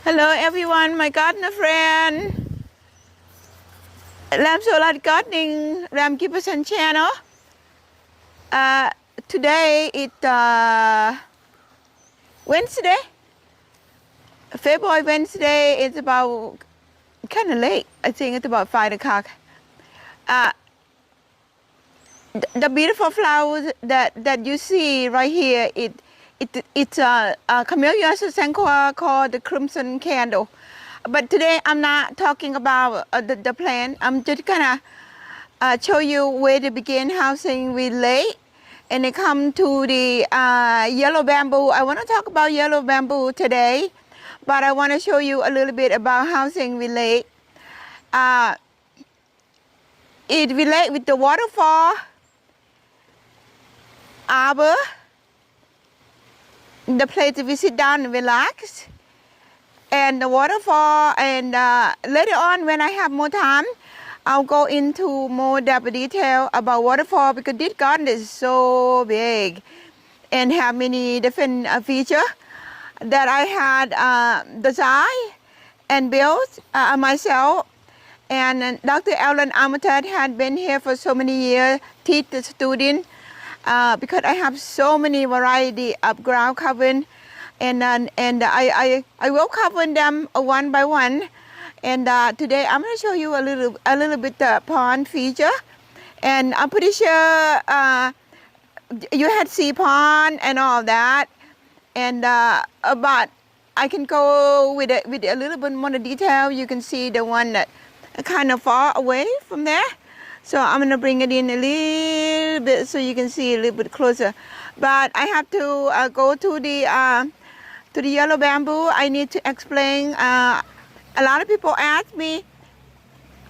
Hello everyone, my gardener friend. Ram Sorat Gardening, Ram Gibersons Chanel. Today it's Wednesday, February Wednesday. It's about kind of late. I think it's about 5 o'clock. The beautiful flowers that you see right here, it's a camellia sasanqua called the crimson candle. But today I'm not talking about the plant. I'm just gonna show you where to begin housing relate. And it come to the yellow bamboo. I want to talk about yellow bamboo today, but I want to show you a little bit about housing relate. It relate with the waterfall, arbor, the place that we sit down and relax, and the waterfall. And later on, when I have more time, I'll go into more detail about waterfall, because this garden is so big and have many different features that I had designed and built myself. And Dr. Ellen Armitage had been here for so many years, teach the students, because I have so many variety of ground covering, and I will cover them one by one. And today I'm going to show you a little bit pond feature, and I'm pretty sure you had sea pond and all that. And but I can go with a little bit more detail. You can see the one that kind of far away from there. So I'm going to bring it in a little bit so you can see a little bit closer. But I have to go to the yellow bamboo. I need to explain. A lot of people ask me,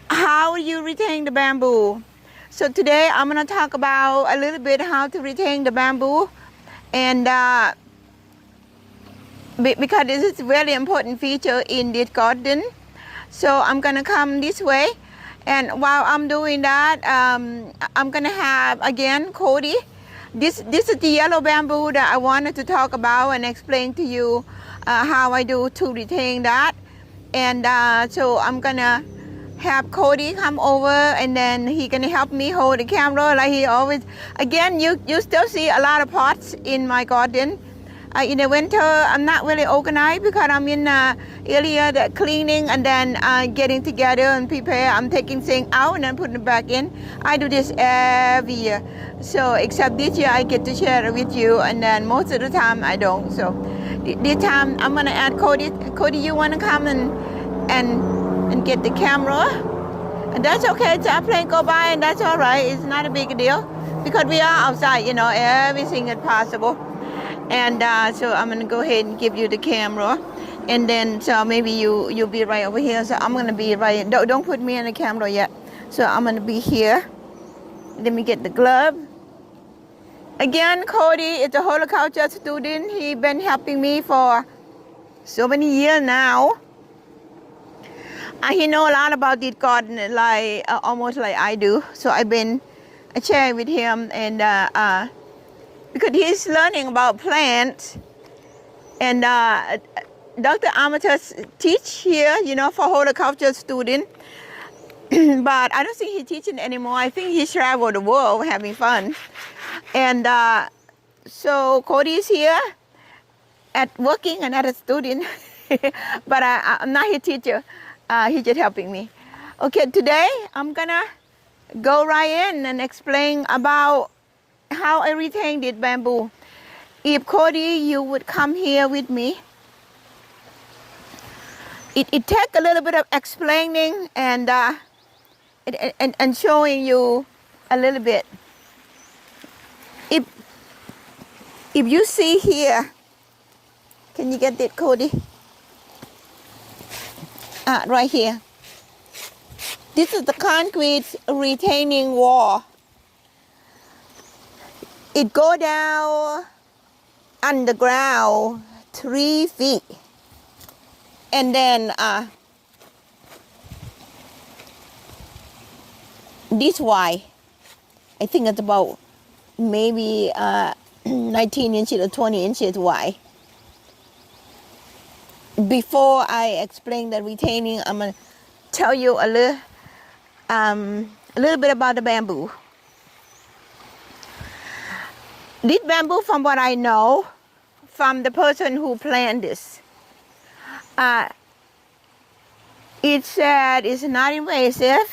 how you retain the bamboo? So today I'm going to talk about a little bit how to retain the bamboo. And because this is a very important feature in this garden. So I'm going to come this way. And while I'm doing that, I'm going to have, again, Cody. This is the yellow bamboo that I wanted to talk about and explain to you how I do to retain that. And so I'm going to have Cody come over, and then he's going to help me hold the camera like he always. Again, you still see a lot of pots in my garden. In the winter, I'm not really organized because I'm in area that cleaning and then getting together and prepare. I'm taking things out and then putting it back in. I do this every year. So except this year, I get to share it with you, and then most of the time I don't. So this time I'm gonna add Cody. Cody, you wanna come and get the camera? And that's okay. It's a plane go by, and that's all right. It's not a big deal because we are outside. You know, everything is possible. And so I'm going to go ahead and give you the camera. And then, so maybe you'll be right over here. So I'm going to be right, don't put me in the camera yet. So I'm going to be here. Let me get the glove. Again, Cody is a horticulture student. He's been helping me for so many years now. He knows a lot about this garden, like almost like I do. So I've been sharing with him, and because he's learning about plants. And Dr. Armitage teach here, you know, for horticulture student. But I don't think he's teaching anymore. I think he traveled the world having fun. And so Cody's here at working and at a student. But I'm not his teacher. He's just helping me. Okay, today I'm gonna go right in and explain about how I retain this bamboo. If Cody, you would come here with me. It takes a little bit of explaining and showing you a little bit. If you see here, can you get that, Cody? Right here. This is the concrete retaining wall. It go down underground 3 feet. And then this wide, I think it's about maybe 19 inches or 20 inches wide. before I explain the retaining, I'm gonna tell you a little bit about the bamboo. This bamboo, from what I know, from the person who planted this, it said it's not invasive.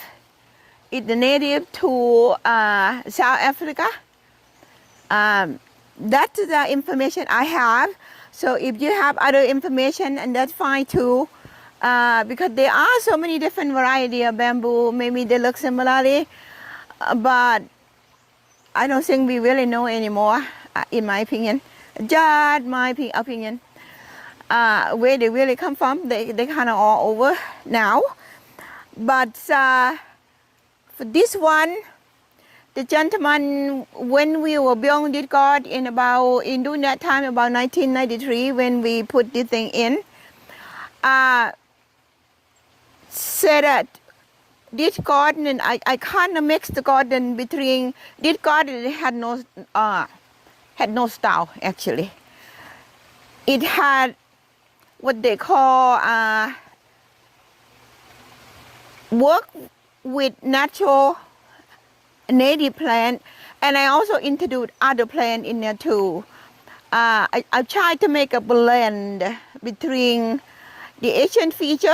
It's native to South Africa. That's the information I have. So if you have other information, and that's fine too, because there are so many different varieties of bamboo. Maybe they look similarly, but I don't think we really know anymore, in my opinion. Just my opinion. Where they really come from, they kind of all over now. But for this one, the gentleman, when we were building this garden in during that time, about 1993, when we put this thing in, said that this garden, and I kind of mixed the garden between, this garden had no style actually. It had what they call work with natural native plant, and I also introduced other plant in there too. I tried to make a blend between the Asian feature,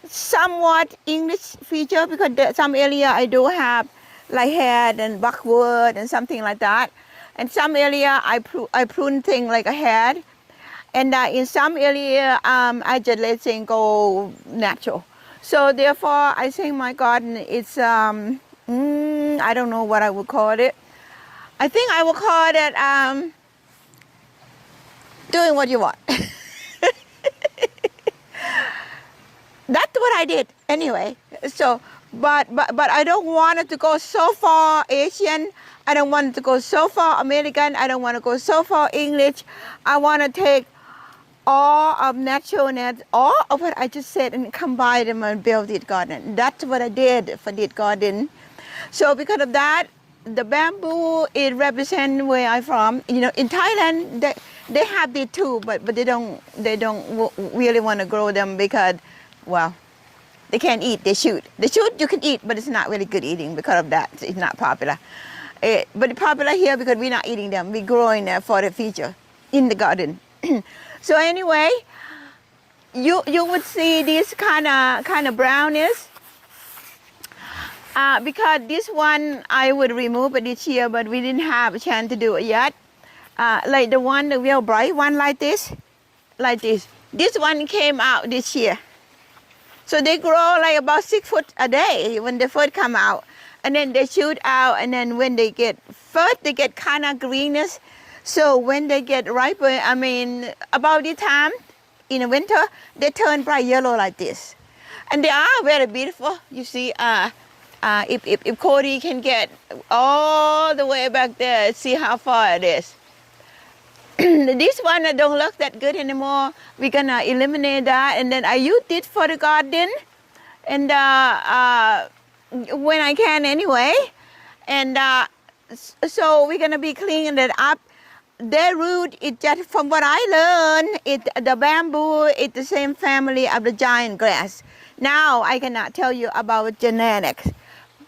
somewhat English feature, because some area I do have like head and buckwood and something like that, and some area I prune things like a head, and in some area I just let things go natural. So therefore I think my garden is I don't know what I would call it. I think I would call it doing what you want. That's what I did anyway. So, but I don't want it to go so far Asian. I don't want it to go so far American. I don't want to go so far English. I want to take all of naturalness, all of what I just said, and combine them and build this garden. That's what I did for this garden. So because of that, the bamboo, it represents where I'm from. You know, in Thailand, they have it too, but they don't really want to grow them because, well, they can't eat. They shoot. They shoot. You can eat, but it's not really good eating because of that. It's not popular. But it's popular here because we're not eating them. We're growing them for the future in the garden. So anyway, you would see this kind of brownness. Because this one I would remove it this year, but we didn't have a chance to do it yet. Like the real bright one like this. This one came out this year. So they grow like about 6 foot a day when they first come out. And then they shoot out, and then when they get kind of greenish. So when they get riper, I mean, about this time in the winter, they turn bright yellow like this. And they are very beautiful. You see, if Cody can get all the way back there, see how far it is. This one don't look that good anymore. We're gonna eliminate that, and then I use it for the garden, and when I can anyway. And so we're gonna be cleaning it up. Their root, it just from what I learned, the bamboo is the same family of the giant grass. Now I cannot tell you about genetics,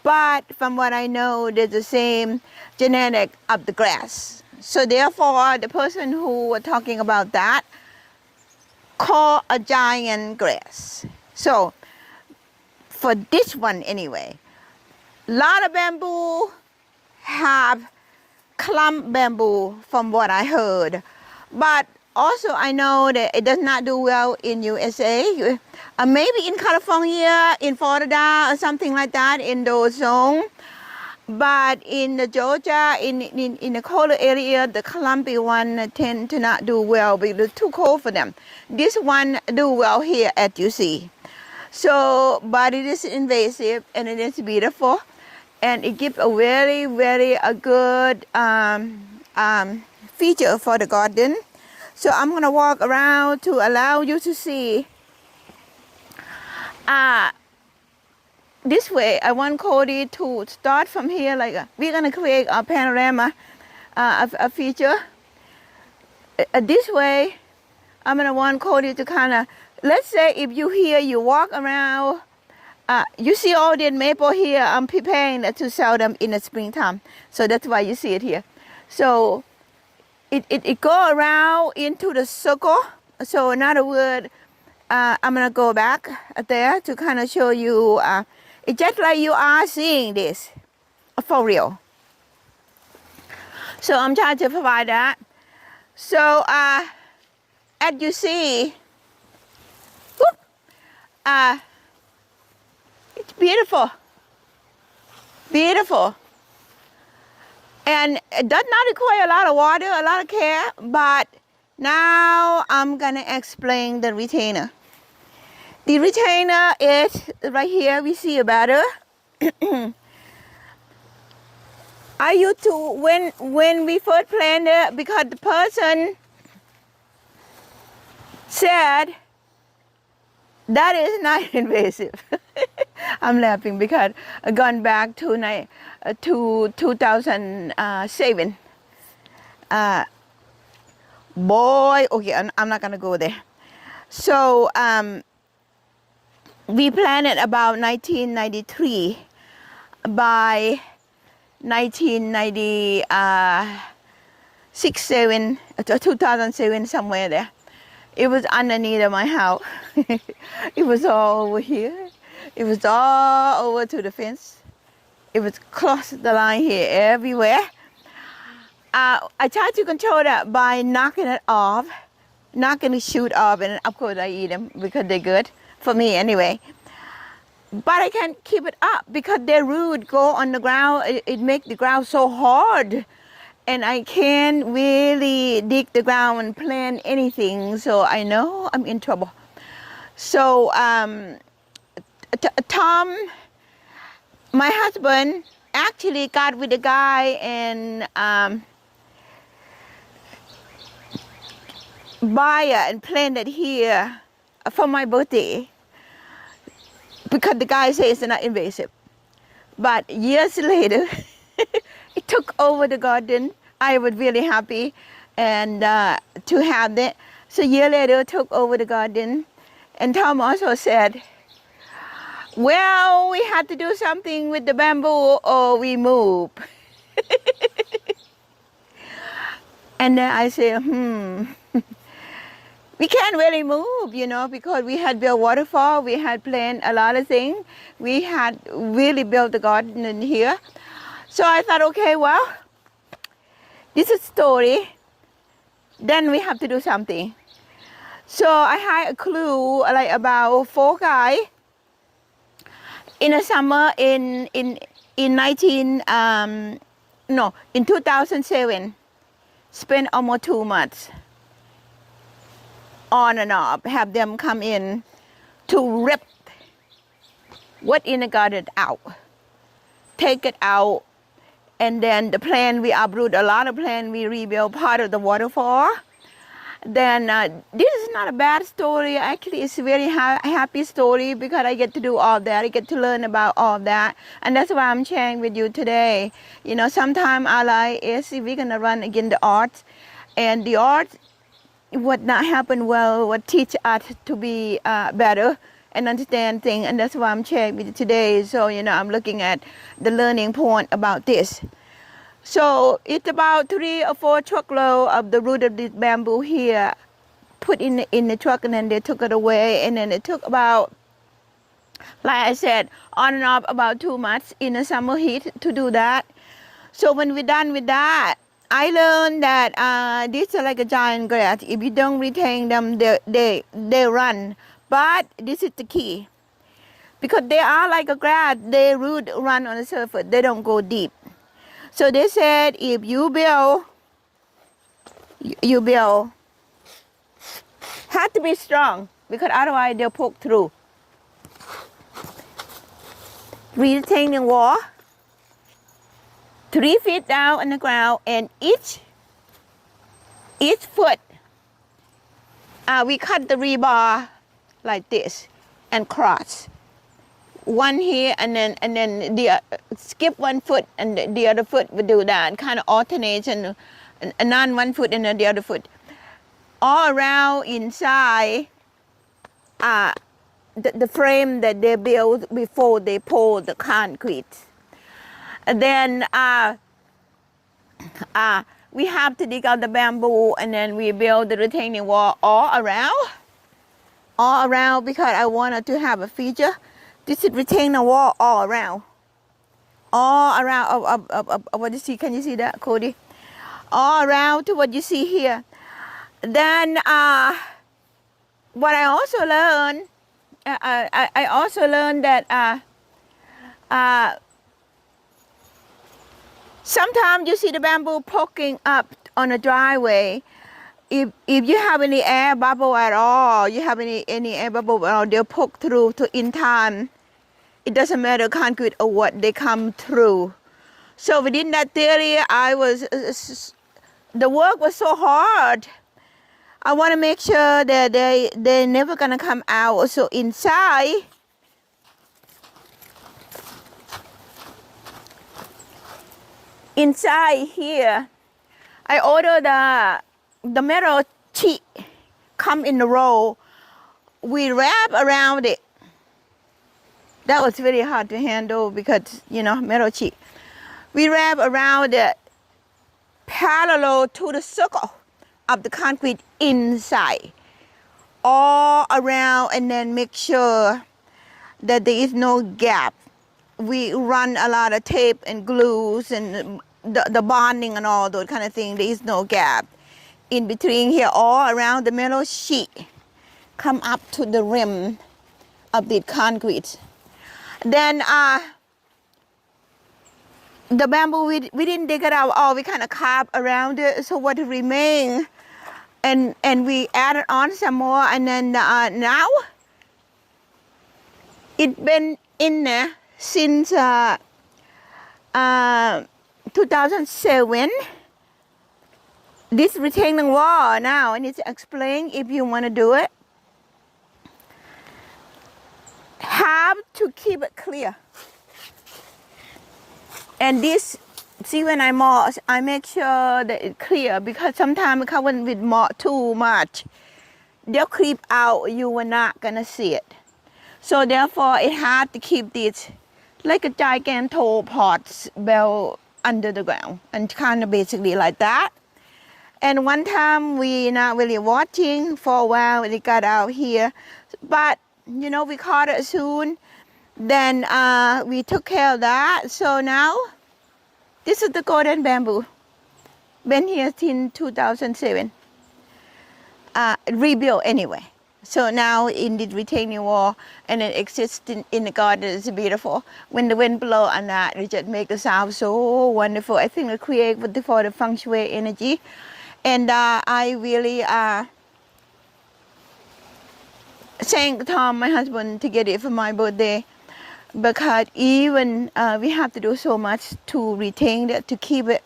but from what I know, they're the same genetic of the grass. So therefore, the person who was talking about that called a giant grass. So for this one anyway, a lot of bamboo have clump bamboo from what I heard, but also I know that it does not do well in USA, maybe in California, in Florida, or something like that, in those zones. But in the Georgia, in the colder area, the clumpy one tend to not do well because it's too cold for them. This one do well here, as you see. So, but it is invasive and it is beautiful, and it gives a very, very good feature for the garden. So I'm gonna walk around to allow you to see. This way, I want Cody to start from here. We're gonna create a panorama, a feature. This way, I'm gonna want Cody to kind of, let's say if you here, you walk around, you see all the maple here. I'm preparing to sell them in the springtime, so that's why you see it here. So it go around into the circle. So in other words, I'm gonna go back there to kind of show you. It's just like you are seeing this for real. So I'm trying to provide that. So as you see, whoop, it's beautiful, beautiful. And it does not require a lot of water, a lot of care, but now I'm gonna explain the retainer. The retainer is right here, we see a better. I used to, when we first planted, because the person said, that is not invasive. I'm laughing because I've gone back to 2007. Boy, okay, I'm not gonna go there. So we planted about 1993. By 1996, 2007, somewhere there. It was underneath of my house. It was all over here. It was all over to the fence. It was across the line here, everywhere. I tried to control that by knocking it off, knocking the shoot off, and of course I eat them because they're good, for me anyway. But I can't keep it up because their root go on the ground. It makes the ground so hard. And I can't really dig the ground and plant anything. So I know I'm in trouble. So Tom, my husband, actually got with the guy and buy it and plant it here for my birthday. Because the guy says it's not invasive. But years later, it took over the garden. I was really happy and to have that. So a year later, it took over the garden. And Tom also said, well, we had to do something with the bamboo or we move. And then I said, we can't really move, you know, because we had built waterfall, we had planted a lot of things. We had really built the garden in here. So I thought, okay, well, this is a story. Then we have to do something. So I had a clue, like about 4 guys in the summer in 2007. Spent almost 2 months. On and off, have them come in to rip what in the garden out, take it out, and then the plant, we uproot a lot of plant, we rebuild part of the waterfall. Then this is not a bad story, actually it's a very happy story because I get to do all that, I get to learn about all that, and that's why I'm sharing with you today. You know, sometimes I like is if we're gonna run against the arts, and the arts would not happen well, would teach us to be better and understand things, and that's why I'm sharing with you today. So, you know, I'm looking at the learning point about this. So it's about 3 or 4 truckload of the root of this bamboo here, put in the truck, and then they took it away, and then it took about, like I said, on and off about 2 months in the summer heat to do that. So when we're done with that, I learned that these are like a giant grass. If you don't retain them, they run. But this is the key. Because they are like a grass, their root run on the surface. They don't go deep. So they said if you build, have to be strong. Because otherwise they'll poke through. Retaining wall. 3 feet down on the ground, and each foot, we cut the rebar like this and cross. One here, and then the skip 1 foot, and the other foot would do that, kind of alternate, and non 1 foot and then the other foot. all around inside the frame that they built before they poured the concrete. And then we have to dig out the bamboo, and then we build the retaining wall all around because I wanted to have a feature. This is retaining wall all around of what you see. Can you see that, Cody? All around to what you see here. Then what I also learned, I also learned that sometimes you see the bamboo poking up on a driveway. If you have any air bubble at all, you have any air bubble at all, they'll poke through to in time. It doesn't matter concrete or what, they come through. So within that theory, the work was so hard. I want to make sure that they're never gonna come out. So inside here, I ordered the metal sheet come in the roll. We wrap around it. That was very hard to handle because, metal sheet. We wrap around it parallel to the circle of the concrete inside, all around, and then make sure that there is no gap. We run a lot of tape and glues and the bonding and all those kind of things. There is no gap in between here, all around the metal sheet come up to the rim of the concrete. Then the bamboo, we didn't dig it out all, we kind of carved around it. So what remained, and we added on some more, and then now it's been in there since 2007. This retaining wall now, I need to explain if you want to do it. Have to keep it clear. And this, see, when I moss, I make sure that it's clear because sometimes it comes with moss too much. They'll creep out, you were not gonna see it. So therefore, it had to keep this like a gigantopod bell under the ground, and kind of basically like that. And one time we not really watching for a while, and it got out here, but we caught it soon. Then we took care of that. So now this is the golden bamboo. Been here since 2007. Rebuilt anyway. So now in the retaining wall, and it exists in the garden. It's beautiful. When the wind blows on that, it just makes the sound so wonderful. I think it creates for the feng shui energy. And I really thank Tom, my husband, to get it for my birthday. Because even we have to do so much to retain it, to keep it,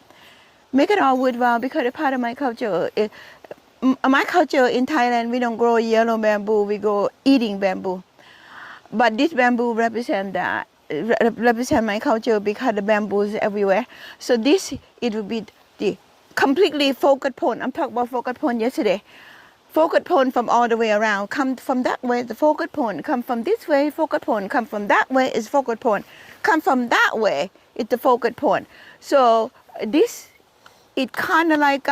make it all worthwhile, because it's part of my culture. My culture in Thailand, we don't grow yellow bamboo, we grow eating bamboo. But this bamboo represents that, represent my culture, because the bamboo is everywhere. So this, it will be the completely focal point. I'm talking about focal point yesterday. Focal point from all the way around. Come from that way, the focal point. Come from this way, focal point. Come from that way is focal point. Come from that way, it's the focal point. So this, it kind of like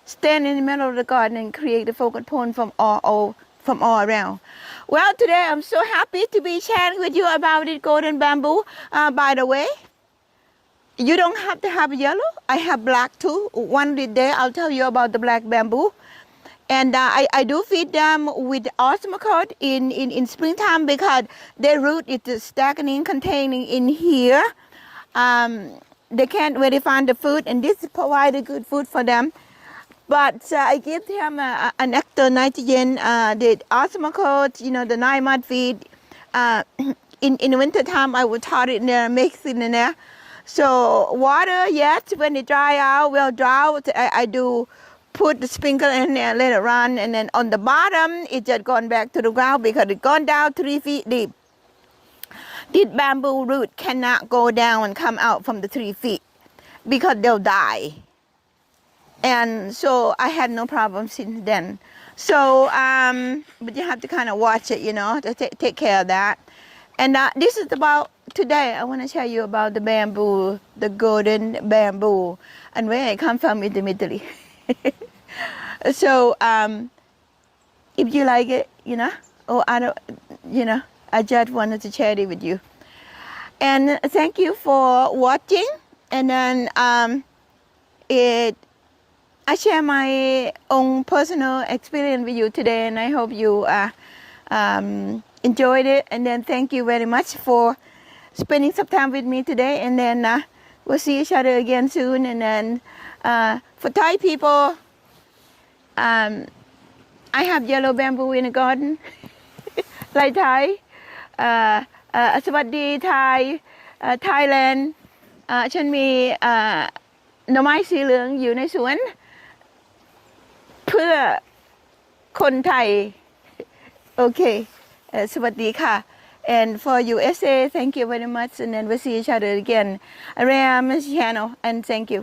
stand in the middle of the garden and create the focal point from all around. Well, today I'm so happy to be sharing with you about the golden bamboo. By the way, you don't have to have yellow. I have black too. One day I'll tell you about the black bamboo. And I do feed them with osmocote in springtime, because their root is stagnating, containing in here. They can't really find the food, and this provides good food for them. But I give them an nectar, nitrogen, the osmocote, the 9-month feed. In the winter time, I would thaw it in there, mix it in there. So water, yes, when it dry out, well drought, I do put the sprinkler in there, let it run, and then on the bottom, it just gone back to the ground because it gone down 3 feet deep. This bamboo root cannot go down and come out from the 3 feet because they'll die. and so I had no problem since then. So, but you have to kind of watch it, to take care of that. And this is about today. I want to tell you about the bamboo, the golden bamboo, and where I come from in Italy. So, if you like it, or I don't, I just wanted to share it with you. And thank you for watching. And then I share my own personal experience with you today, and I hope you enjoyed it. And then thank you very much for spending some time with me today. And then we'll see each other again soon. And then for Thai people, I have yellow bamboo in the garden, like Thai. สวัสดีไทย Thailand ฉันมีหน่อไม้สีเหลืองอยู่ในสวนเพื่อคนไทยโอเคสวัสดีค่ะ and for USA thank you very much and then we'll see each other again around this channel and thank you